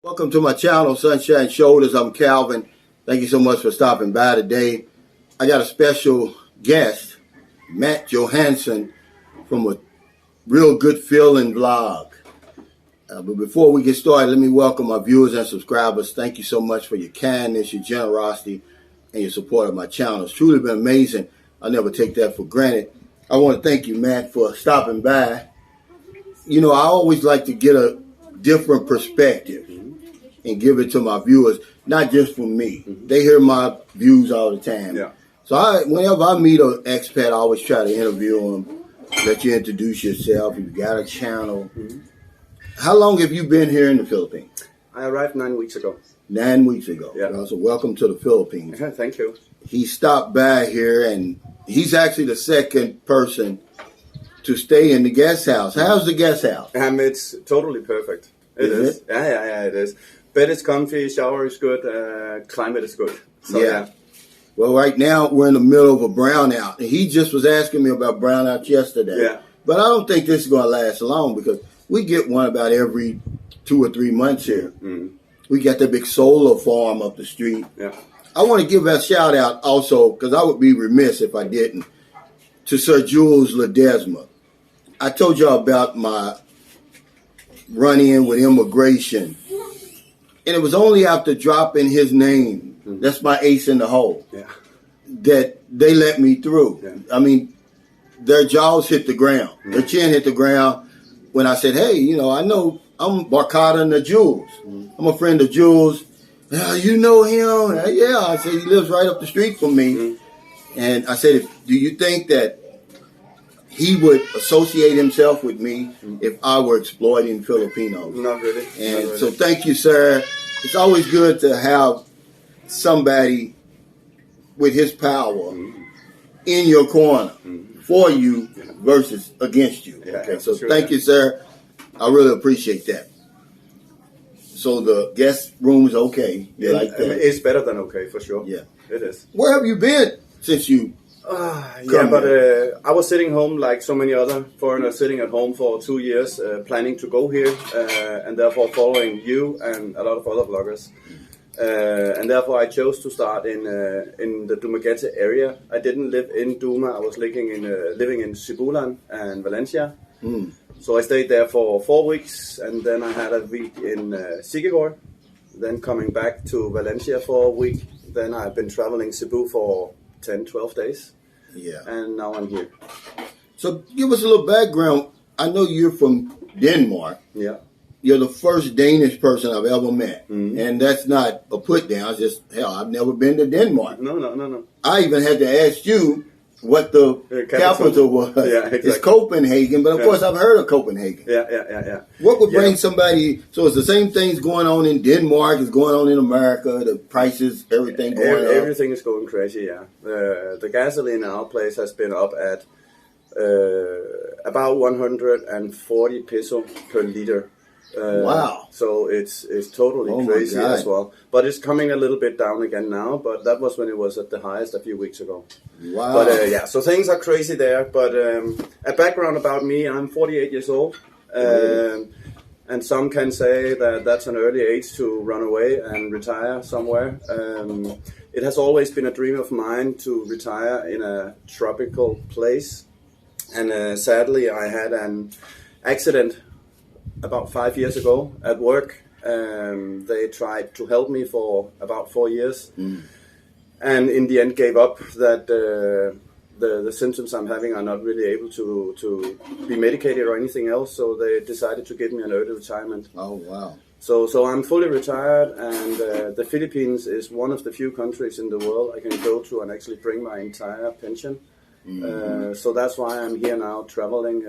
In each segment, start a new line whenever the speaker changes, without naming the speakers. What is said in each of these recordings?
Welcome to my channel, Sunshine Shoulders. I'm Calvin. Thank you so much for stopping by today. I got a special guest, Matt Johansen, from a Real Good Feeling vlog. But before we get started, let me welcome my viewers and subscribers. Thank you so much for your kindness, your generosity, and your support of my channel. It's truly been amazing. I never take that for granted. I want to thank you, Matt, for stopping by. You know, I always like to get a different perspective and give it to my viewers, not just for me. They hear my views all the time.
Yeah.
So whenever I meet an expat, I always try to interview them, let you introduce yourself. If you got a channel. How long have you been here in the Philippines?
I arrived 9 weeks ago.
9 weeks ago.
Yeah.
So welcome to the Philippines.
Thank you.
He stopped by here, and he's actually the second person to stay in the guest house. How's the guest house?
It's totally perfect. It
Is
is.
it?
Yeah, it is. Bed is comfy, shower is good, climate is good. So,
Yeah. Well, right now we're in the middle of a brownout, and he just was asking me about brownouts yesterday.
Yeah.
But I don't think this is going to last long because we get one about every 2 or 3 months here. We got that big solar farm up the street.
Yeah.
I want to give a shout out also, because I would be remiss if I didn't, to Sir Jules Ledesma. I told y'all about my run-in with immigration. And it was only after dropping his name, that's my ace in the hole, that they let me through.
Yeah.
I mean, their jaws hit the ground. Their chin hit the ground when I said, hey, you know, I know I'm Barcata and the Jules. I'm a friend of Jules. You know him? Yeah. I said, he lives right up the street from me. And I said, do you think that he would associate himself with me if I were exploiting Filipinos?
Not really.
And
Not really.
so thank you, sir. It's always good to have somebody with his power in your corner for you versus against you.
Yeah,
Okay, so
sure,
thank you, sir. I really appreciate that. So the guest room is okay. You like that?
It's better than okay, for sure.
Yeah.
It is.
Where have you been since you?
I was sitting home like so many other foreigners sitting at home for 2 years, planning to go here, and therefore following you and a lot of other vloggers. And therefore I chose to start in the Dumaguete area. I didn't live in Duma. I was living in Sibulan and Valencia. So I stayed there for 4 weeks, and then I had a week in Sigigor. Then coming back to Valencia for a week. Then I've been traveling Cebu for 10, 12 days.
Yeah.
And now I'm here.
So give us a little background. I know you're from Denmark.
Yeah.
You're the first Danish person I've ever met. And that's not a put down. It's just, hell, I've never been to Denmark.
No.
I even had to ask you what the capital was.
Yeah, exactly.
It's Copenhagen, but of course I've heard of Copenhagen.
Yeah.
What would bring somebody, so it's the same things going on in Denmark as going on in America, the prices, everything going up?
Everything is going crazy, yeah. The gasoline in our place has been up at about 140 peso per liter.
Wow.
So it's totally crazy as well. But it's coming a little bit down again now, but that was when it was at the highest a few weeks ago.
Wow.
But so things are crazy there. But a background about me, I'm 48 years old. And some can say that that's an early age to run away and retire somewhere. It has always been a dream of mine to retire in a tropical place. And sadly, I had an accident about 5 years ago at work. They tried to help me for about 4 years. And in the end gave up that the symptoms I'm having are not really able to be medicated or anything else. So they decided to give me an early retirement.
Oh, wow.
So I'm fully retired, and the Philippines is one of the few countries in the world I can go to and actually bring my entire pension. So that's why I'm here now, traveling.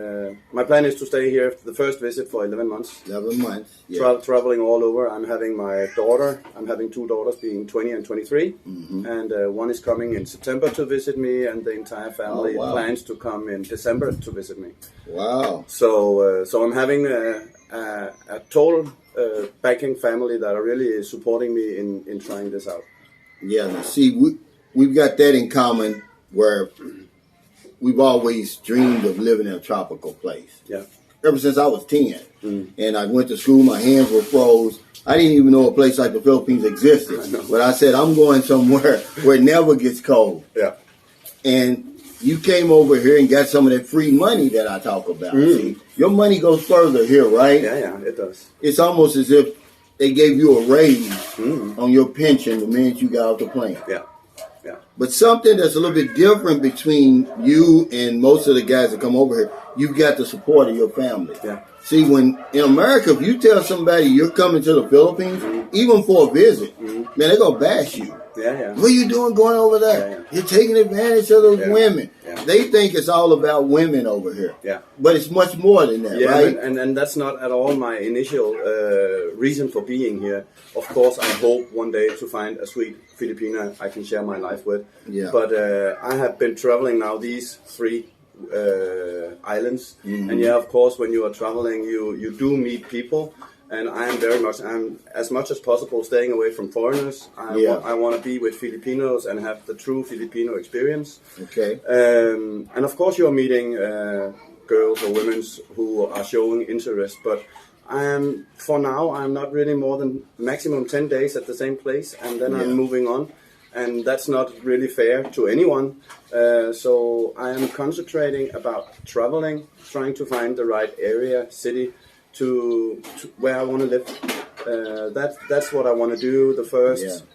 My plan is to stay here the first visit for 11 months.
11 months. Yeah.
Traveling all over. I'm having my daughter. I'm having 2 daughters, being 20 and 23. And one is coming in September to visit me, and the entire family plans to come in December to visit me.
Wow.
So I'm having a total backing family that are really supporting me in trying this out.
Yeah. See, we've got that in common where we've always dreamed of living in a tropical place.
Yeah.
ever since I was 10. And I went to school, my hands were froze. I didn't even know a place like the Philippines existed. But I said, I'm going somewhere where it never gets cold.
Yeah.
And you came over here and got some of that free money that I talk about. See, your money goes further here, right?
Yeah, it does.
It's almost as if they gave you a raise on your pension the minute you got off the plane.
Yeah.
But something that's a little bit different between you and most of the guys that come over here, you've got the support of your family.
Yeah.
See, when in America, if you tell somebody you're coming to the Philippines, even for a visit, man, they're going to bash you.
Yeah.
What are you doing going over there?
Yeah.
You're taking advantage of those women.
Yeah.
They think it's all about women over here.
Yeah.
But it's much more than that, right?
And that's not at all my initial reason for being here. Of course, I hope one day to find a sweet Filipina I can share my life with.
Yeah.
But I have been traveling now these 3 islands. And of course, when you are traveling, you do meet people. And I'm as much as possible staying away from foreigners. I want to be with Filipinos and have the true Filipino experience.
Okay.
And of course, you're meeting girls or women who are showing interest. But for now, I'm not really more than maximum 10 days at the same place, and then I'm moving on. And that's not really fair to anyone. So I am concentrating about traveling, trying to find the right area, city, to where I want to live. That's what I want to do the first,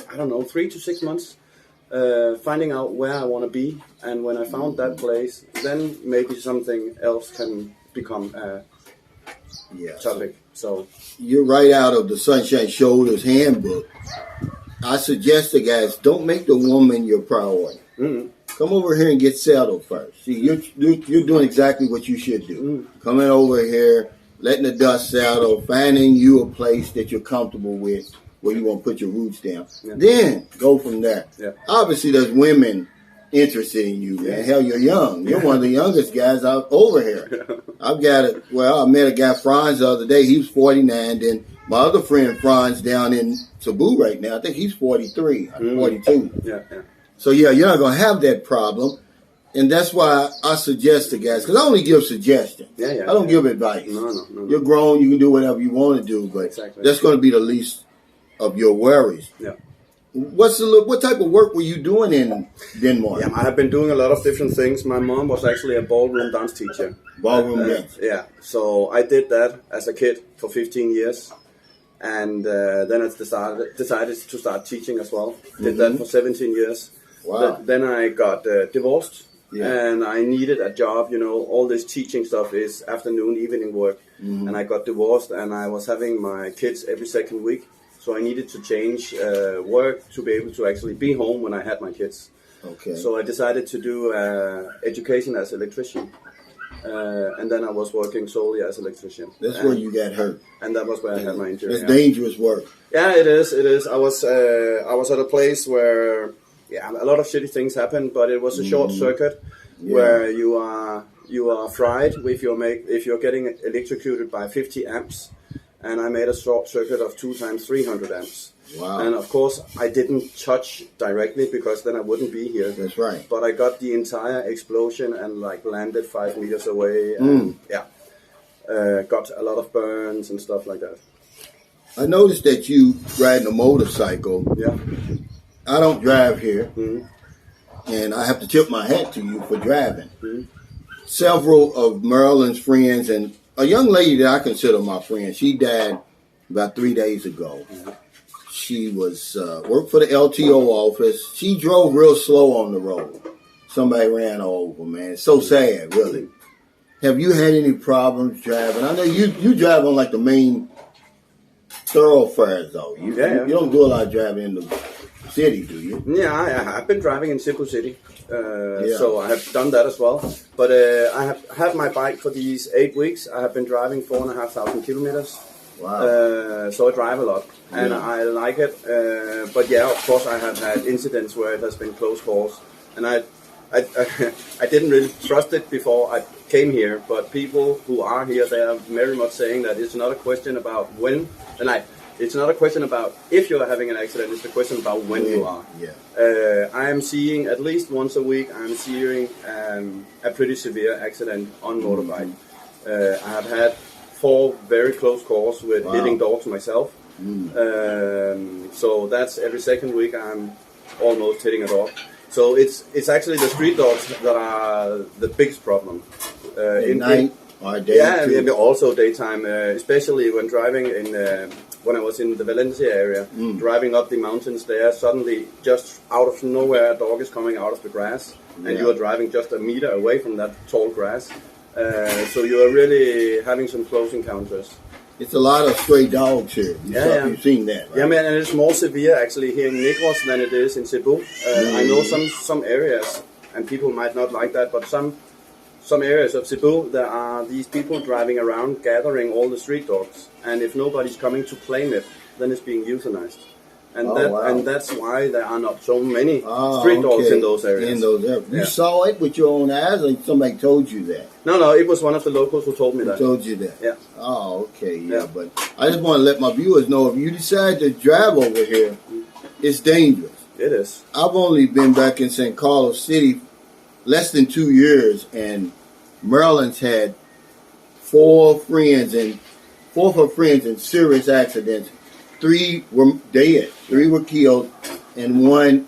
3 to 6 months, finding out where I want to be. And when I found that place, then maybe something else can become a topic. So
you're right out of the Sunshine Shoulders handbook. I suggest to guys, don't make the woman your priority. Come over here and get settled first. See, you're doing exactly what you should do. Coming over here, letting the dust settle, finding you a place that you're comfortable with, where you want to put your roots down. Then go from there. Obviously, there's women interested in you, man. Hell, you're young. You're one of the youngest guys out over here. I met a guy, Franz, the other day. He was 49. Then my other friend, Franz, down in Cebu right now, I think he's 43, 42. So, you're not going to have that problem. And that's why I suggest to guys, because I only give suggestions. I don't give advice. No. You're grown, you can do whatever you want to do, but that's going to be the least of your worries. What type of work were you doing in Denmark?
I have been doing a lot of different things. My mom was actually a ballroom dance teacher.
Ballroom dance?
So I did that as a kid for 15 years. And then I decided to start teaching as well. Did that for 17 years.
Wow.
Then I got divorced. And I needed a job, all this teaching stuff is afternoon, evening work. And I got divorced and I was having my kids every second week. So I needed to change work to be able to actually be home when I had my kids.
Okay.
So I decided to do education as electrician. And then I was working solely as electrician.
That's where you got hurt.
And that was where I had my injury.
It's dangerous work.
Yeah, it is. I was at a place where a lot of shitty things happened, but it was a short circuit where you are fried if you're getting electrocuted by 50 amps, and I made a short circuit of 2 times 300 amps.
Wow.
And of course I didn't touch directly because then I wouldn't be here.
That's right.
But I got the entire explosion and landed 5 meters away. And, got a lot of burns and stuff like that.
I noticed that you riding a motorcycle.
Yeah.
I don't drive here, and I have to tip my hat to you for driving. Several of Marilyn's friends and a young lady that I consider my friend, she died about 3 days ago. She was worked for the LTO office. She drove real slow on the road. Somebody ran her over, man. It's so sad, really. Have you had any problems driving? I know you drive on like the main thoroughfares, though. You don't do a lot of driving in the city, do you?
Yeah, I've been driving in Cebu City, so I have done that as well. But I have had my bike for these 8 weeks. I have been driving 4,500 kilometers.
Wow.
So I drive a lot, and I like it. But of course, I have had incidents where it has been close calls, and I didn't really trust it before I came here. But people who are here, they are very much saying that it's not a question about when, it's not a question about if you are having an accident, it's a question about when you are. I am seeing at least once a week, I'm seeing a pretty severe accident on motorbike. I have had 4 very close calls with hitting dogs myself. So that's every second week I'm almost hitting a dog. So it's actually the street dogs that are the biggest problem.
At night or day?
Yeah, also daytime, especially when driving in. When I was in the Valencia area, driving up the mountains there, suddenly just out of nowhere a dog is coming out of the grass, and you are driving just a meter away from that tall grass. So you are really having some close encounters.
It's a lot of stray dogs here. You've seen that, right?
Yeah, man, and it's more severe actually here in Negros than it is in Cebu. I know some areas, and people might not like that, but some areas of Cebu, there are these people driving around gathering all the street dogs, and if nobody's coming to claim it, then it's being euthanized. And and that's why there are not so many street dogs in those areas.
You saw it with your own eyes, or somebody told you that?
No, it was one of the locals who told me that.
Told you that?
Yeah.
Oh, okay, but I just want to let my viewers know, if you decide to drive over here, it's dangerous.
It is.
I've only been back in St. Carlos City less than 2 years, and Maryland's had 4 of her friends in serious accidents. 3 were dead, 3 were killed, and 1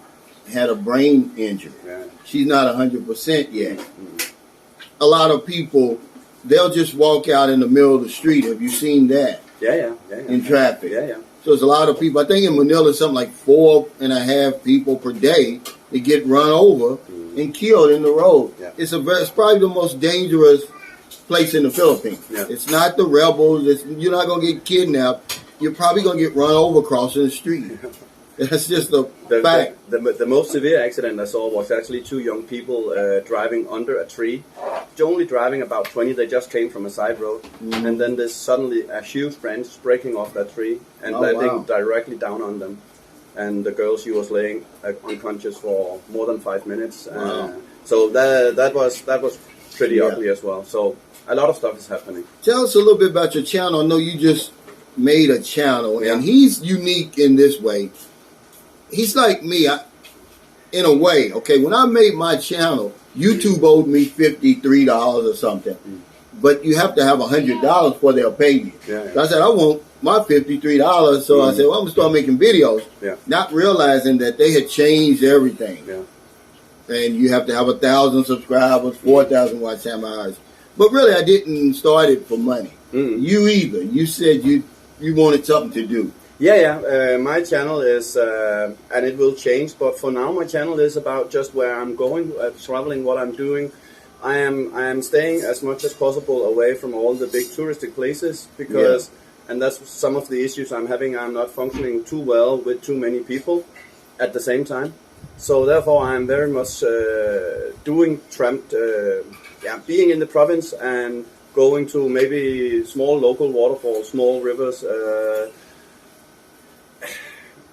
had a brain injury. Yeah. She's not 100% yet. A lot of people, they'll just walk out in the middle of the street. Have you seen that?
Yeah.
In traffic.
Yeah.
So there's a lot of people. I think in Manila, something like 4.5 people per day that get run over and killed in the road. Yeah. It's probably the most dangerous place in the Philippines. Yeah. It's not the rebels. You're not going to get kidnapped. You're probably going to get run over crossing the street. That's just the fact.
The most severe accident I saw was actually 2 young people driving under a tree. Only driving about 20. They just came from a side road. And then there's suddenly a huge branch breaking off that tree and landing directly down on them. And the girl, she was laying unconscious for more than 5 minutes. So that was pretty ugly as well. So a lot of stuff is happening.
Tell us a little bit about your channel. I know you just made a channel, and he's unique in this way. He's like me, in a way. Okay, when I made my channel, YouTube owed me $53 or something, but you have to have $100 before they'll pay you. So I said, I want my $53, so I said, well, I'm gonna start making videos, not realizing that they had changed everything. And you have to have 1,000 subscribers, 4,000 watch time hours. But really, I didn't start it for money. You either. You said you wanted something to do.
My channel is, and it will change, but for now my channel is about just where I'm going, traveling, what I'm doing. I am staying as much as possible away from all the big touristic places, because, and that's some of the issues I'm having. I'm not functioning too well with too many people at the same time. So therefore I'm very much being in the province and going to maybe small local waterfalls, small rivers,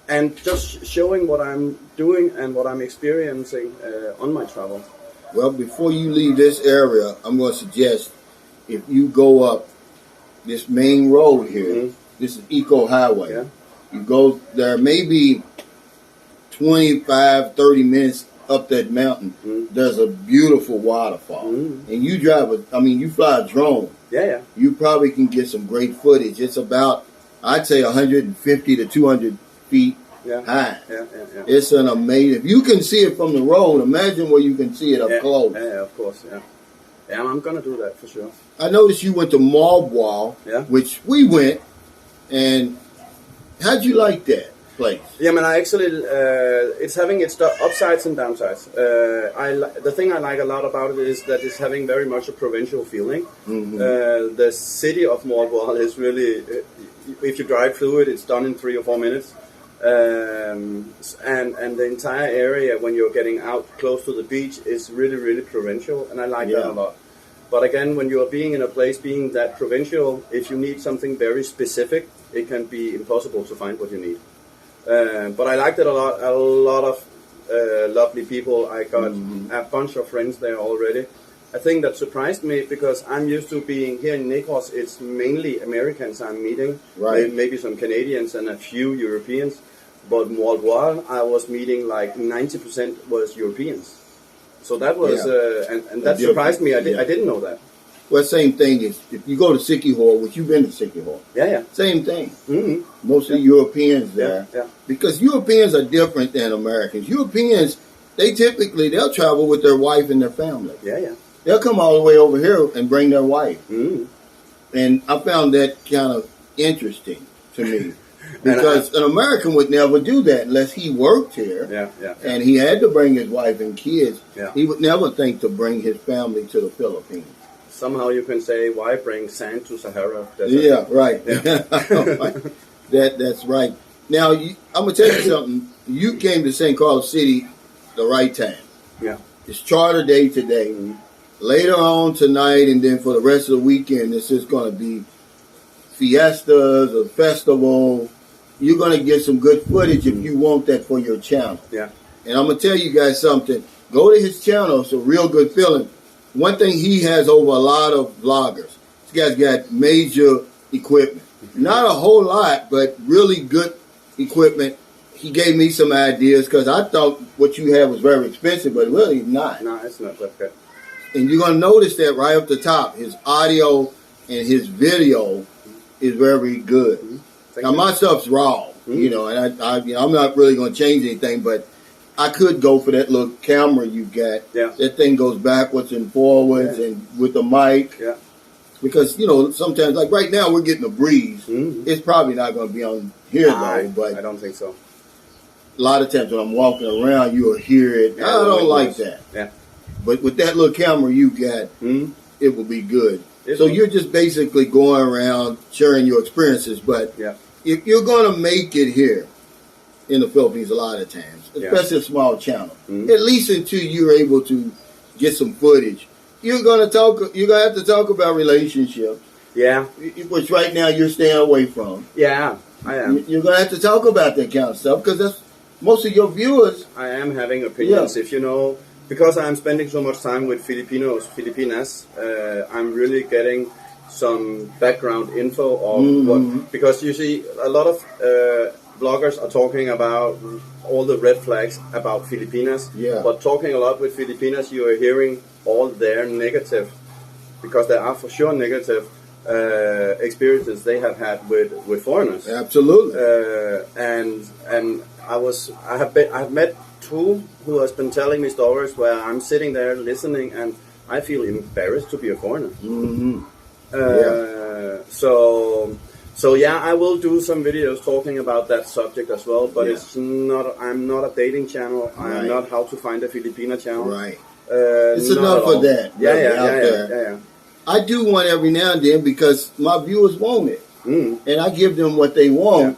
and just showing what I'm doing and what I'm experiencing on my travel.
Well, before you leave this area, I'm going to suggest if you go up this main road here, this is Eco Highway, you go there maybe 25, 30 minutes up that mountain, there's a beautiful waterfall. And you you fly a drone. You probably can get some great footage. It's about, I'd say, 150 to 200 feet high. It's an amazing, if you can see it from the road, imagine where you can see it up close.
Yeah, of course, I'm going to do that for sure.
I noticed you went to Malbois, which we went, and how'd you like that place?
Yeah, man, I actually, it's having its upsides and downsides. The thing I like a lot about it is that it's having very much a provincial feeling. The city of Malbois is really, if you drive through it, it's done in 3 or 4 minutes. And the entire area, when you're getting out close to the beach, is really, really provincial, and I like that a lot. But again, when you're being in a place being that provincial, if you need something very specific, it can be impossible to find what you need. But I liked it a lot. A lot of lovely people. I got a bunch of friends there already. A thing that surprised me, because I'm used to being here in Negros, it's mainly Americans I'm meeting, maybe some Canadians and a few Europeans. But Malbois, I was meeting like 90% was Europeans. So that was, and that surprised me. I didn't know that.
Well, same thing is if you go to Sikihor, which you've been to Sikihor.
Yeah.
Same thing.
Mm-hmm.
Mostly Europeans there.
Yeah.
Because Europeans are different than Americans. Europeans, they'll travel with their wife and their family.
Yeah.
They'll come all the way over here and bring their wife.
Mm-hmm.
And I found that kind of interesting to me. Because an American would never do that unless he worked here.
Yeah.
And he had to bring his wife and kids.
Yeah.
He would never think to bring his family to the Philippines.
Somehow you can say, why bring sand to Sahara?
Yeah, right.
Yeah.
That's right. Now, I'm going to tell you something. You came to St. Carlos City the right time.
Yeah.
It's Charter Day today.
Mm-hmm.
Later on tonight and then for the rest of the weekend, it's just going to be fiestas, a festival. You're going to get some good footage if you want that for your channel.
Yeah.
And I'm going to tell you guys something. Go to his channel. It's a real good feeling. One thing he has over a lot of vloggers, this guy's got major equipment. Not a whole lot, but really good equipment. He gave me some ideas because I thought what you had was very expensive, but really not.
No, it's not that good.
And you're going to notice that right up the top. His audio and his video is very good.
Mm-hmm.
Now, my stuff's raw, you know, and I'm not really going to change anything, but I could go for that little camera you got.
Yeah.
That thing goes backwards and forwards and with the mic.
Yeah.
Because, you know, sometimes, like right now, we're getting a breeze.
Mm-hmm.
It's probably not going to be on here, though, but
I don't think so.
a lot of times when I'm walking around, you'll hear it.
Yeah,
I don't like that.
Yeah.
But with that little camera you got, it will be good. So you're just basically going around sharing your experiences. But if you're going to make it here in the Philippines a lot of times, especially a small channel, at least until you're able to get some footage, you're going to have to talk about relationships.
Yeah.
Which right now you're staying away from.
Yeah, I am.
You're going to have to talk about that kind of stuff because that's most of your viewers.
I am having opinions. If you know, because I'm spending so much time with Filipinas, I'm really getting some background info of what, because you see a lot of bloggers are talking about all the red flags about Filipinas, but talking a lot with Filipinas, you are hearing all their negative, because there are for sure negative experiences they have had with foreigners.
Absolutely.
And I have met two who has been telling me stories where I'm sitting there listening and I feel embarrassed to be a foreigner. So yeah, I will do some videos talking about that subject as well, but it's not. I'm not a dating channel. I'm not how to find a Filipina channel.
Right. It's enough for that.
Yeah.
I do one every now and then because my viewers want it, and I give them what they want.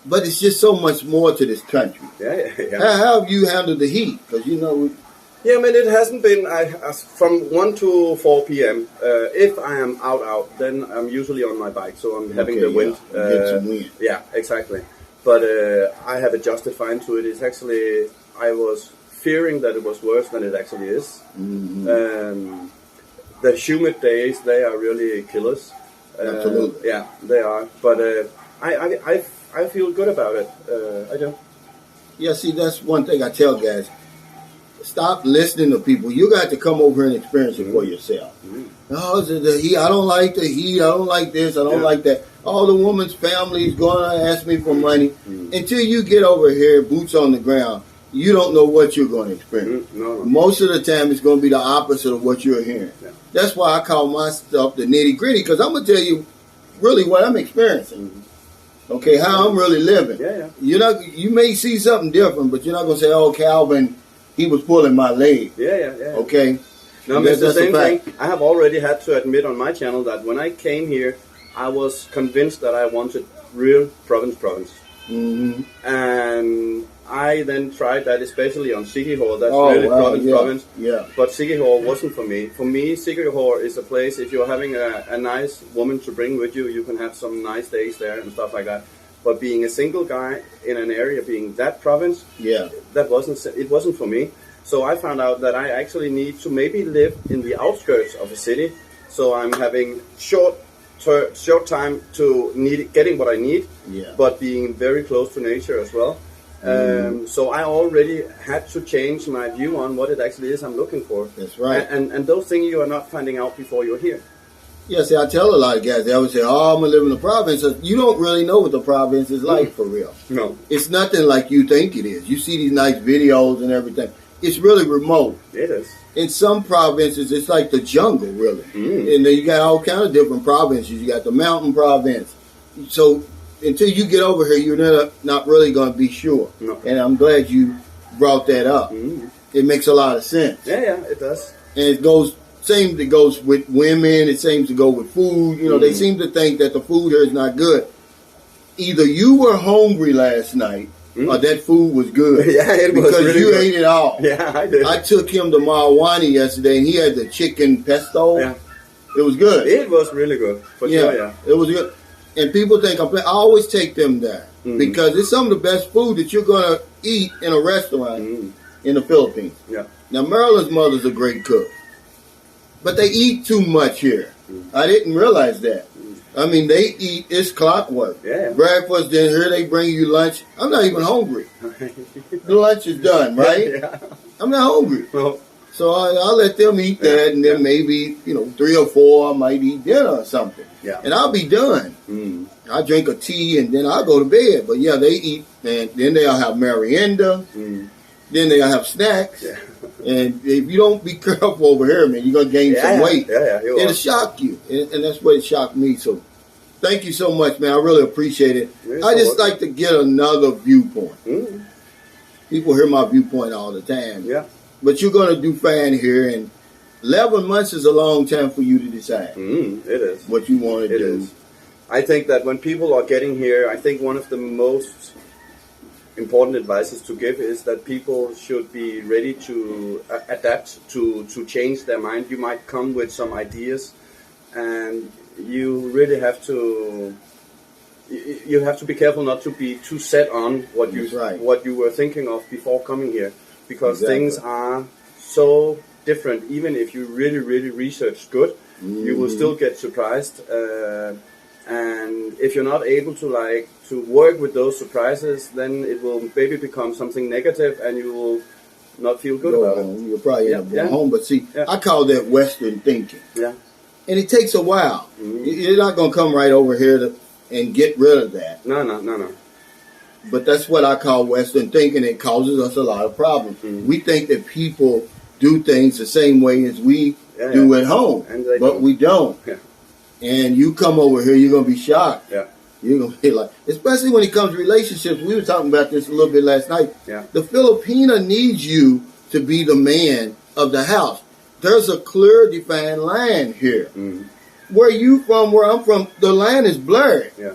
But it's just so much more to this country. How have you handled the heat? Because you know.
Yeah, I mean, it hasn't been from 1 to 4 p.m. If I am out, then I'm usually on my bike, so I'm having the wind.
Get some wind.
Yeah, exactly. But I have adjusted fine to it. It's actually, I was fearing that it was worse than it actually is. The humid days, they are really killers.
Absolutely.
Yeah, they are. But I feel good about it. I do.
Yeah, see, that's one thing I tell guys. Stop listening to people. You got to come over here and experience it for yourself. Oh, is it the heat? I don't like the heat. I don't like this. I don't like that. All the woman's family is going to ask me for money. Until you get over here, boots on the ground, you don't know what you're going to experience.
No.
Most of the time, it's going to be the opposite of what you're hearing. That's why I call my stuff the nitty gritty, because I'm going to tell you really what I'm experiencing. Okay, how I'm really living. You may see something different, but you're not going to say, oh, Calvin, he was pulling my leg. Okay?
No, it's the same thing. I have already had to admit on my channel that when I came here, I was convinced that I wanted real province. And I then tried that, especially on Sikihor. That's really province. But Sikihor wasn't for me. For me, Sikihor is a place, if you're having a nice woman to bring with you, you can have some nice days there and stuff like that. But being a single guy in an area, being that province, it wasn't for me. So I found out that I actually need to maybe live in the outskirts of a city. So I'm having short time to getting what I need, but being very close to nature as well. So I already had to change my view on what it actually is I'm looking for.
That's right.
And those things you are not finding out before you're here.
Yeah, see, I tell a lot of guys, they always say, oh, I'm going to live in the province. You don't really know what the province is like for real.
No.
It's nothing like you think it is. You see these nice videos and everything. It's really remote.
It is.
In some provinces, it's like the jungle, really. And then you got all kind of different provinces. You got the mountain province. So until you get over here, you're not really going to be sure.
No.
And I'm glad you brought that up. It makes a lot of sense.
Yeah, it does.
And it goes with women. It seems to go with food. You know, they seem to think that the food here is not good. Either you were hungry last night or that food was good.
Yeah, it was
because
really
you
good.
ate it all.
Yeah, I did.
I took him to Malwani yesterday, and he had the chicken pesto.
Yeah.
It was good.
It was really good. For sure, yeah.
It was good. And people think I always take them there because it's some of the best food that you're going to eat in a restaurant in the Philippines.
Yeah.
Now, Marilyn's mother's a great cook, but they eat too much here. I didn't realize that. I mean, they eat, it's clockwork.
Yeah.
Breakfast, then here they bring you lunch. I'm not even hungry. The lunch is done, right?
Yeah.
I'm not hungry.
No.
So I'll let them eat that, and then maybe, 3 or 4, I might eat dinner or something.
Yeah.
And I'll be done. I drink a tea, and then I'll go to bed. But, yeah, they eat, and then they'll have merienda. Then they'll have snacks.
Yeah.
And if you don't be careful over here, man, you're going to gain some weight.
Yeah,
It'll shock you. And that's what it shocked me. So thank you so much, man. I really appreciate it. I just like to get another viewpoint. People hear my viewpoint all the time.
Yeah.
But you're going to do fine here. And 11 months is a long time for you to decide
It is.
what you want to do.
Is. I think that when people are getting here, I think one of the most important advices to give is that people should be ready to adapt to change their mind. You might come with some ideas, and you really have to be careful not to be too set on what you were thinking of before coming here, because things are so different. Even if you really research good, you will still get surprised. And if you're not able to work with those surprises, then it will maybe become something negative, and you will not feel good about it.
You'll probably end up going home. But see, I call that Western thinking.
Yeah.
And it takes a while. You're not going to come right over here and get rid of that.
No.
But that's what I call Western thinking. It causes us a lot of problems. We think that people do things the same way as we do at home, but we don't.
Yeah.
And you come over here, you're going to be shocked.
Yeah.
You're going to be like, especially when it comes to relationships. We were talking about this a little bit last night.
Yeah.
The Filipina needs you to be the man of the house. There's a clear, defined line here. Where you from, where I'm from, the line is blurred.
Yeah.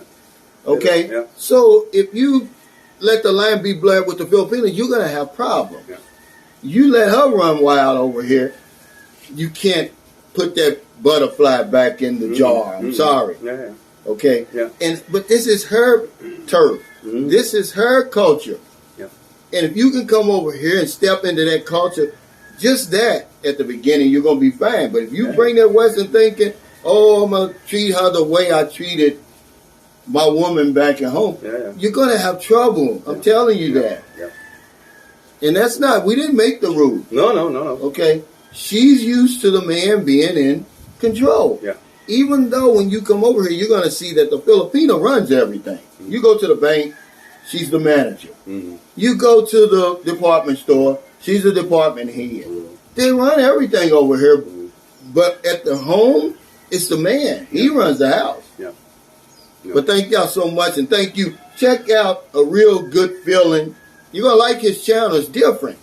Okay?
Yeah.
So if you let the line be blurred with the Filipinos, you're going to have problems.
Yeah.
You let her run wild over here, you can't put that butterfly back in the jar. I'm sorry.
Yeah.
Okay?
Yeah.
But this is her turf. This is her culture.
Yeah.
And if you can come over here and step into that culture, just that at the beginning, you're going to be fine. But if you bring that Western thinking, I'm going to treat her the way I treated my woman back at home, you're going to have trouble. I'm telling you that.
Yeah.
And that's not, we didn't make the rules.
No.
Okay? She's used to the man being in control.
Yeah.
Even though when you come over here, you're going to see that the Filipino runs everything. You go to the bank, she's the manager. You go to the department store, she's the department head. They run everything over here. But at the home, it's the man. He runs the house.
Yeah.
But thank y'all so much, and thank you. Check out A Real Good Feeling. You're going to like his channel. It's different.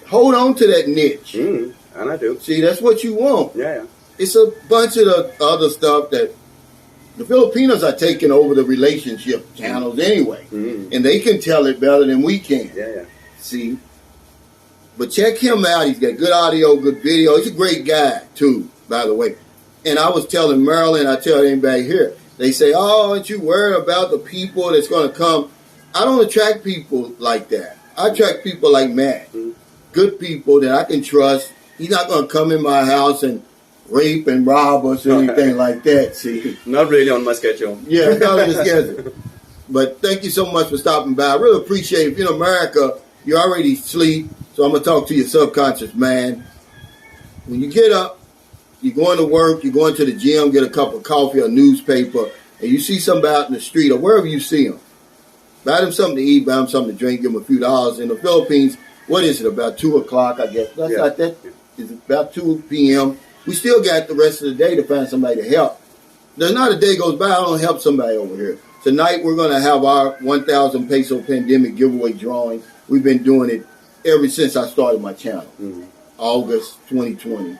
Hold on to that niche.
And I do.
See, that's what you want.
Yeah.
It's a bunch of the other stuff that the Filipinos are taking over the relationship channels anyway. And they can tell it better than we can.
Yeah.
See? But check him out. He's got good audio, good video. He's a great guy, too, by the way. And I was telling Marilyn, I tell anybody here, they say, aren't you worried about the people that's going to come? I don't attract people like that. I attract people like Matt. Good people that I can trust. He's not going to come in my house and rape and rob us or anything like that, see.
Not really on my schedule.
Yeah, not on the schedule. But thank you so much for stopping by. I really appreciate it. If you're in America, you already sleep, so I'm going to talk to your subconscious man. When you get up, you're going to work, you're going to the gym, get a cup of coffee or newspaper, and you see somebody out in the street or wherever you see them. Buy them something to eat, buy them something to drink, give them a few dollars. In the Philippines, what is it, about 2 o'clock, I guess? That's not that. It's about 2 p.m. We still got the rest of the day to find somebody to help. There's not a day goes by I don't help somebody over here. Tonight we're going to have our 1,000 peso pandemic giveaway drawing. We've been doing it ever since I started my channel, August 2020.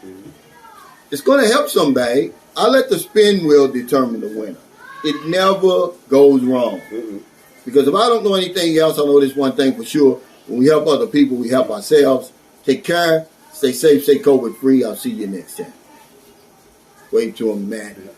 It's going to help somebody. I let the spin wheel determine the winner. It never goes wrong. Because if I don't know anything else, I know this one thing for sure. When we help other people, we help ourselves. Take care. Stay safe. Stay COVID free. I'll see you next time. Wave to them, man.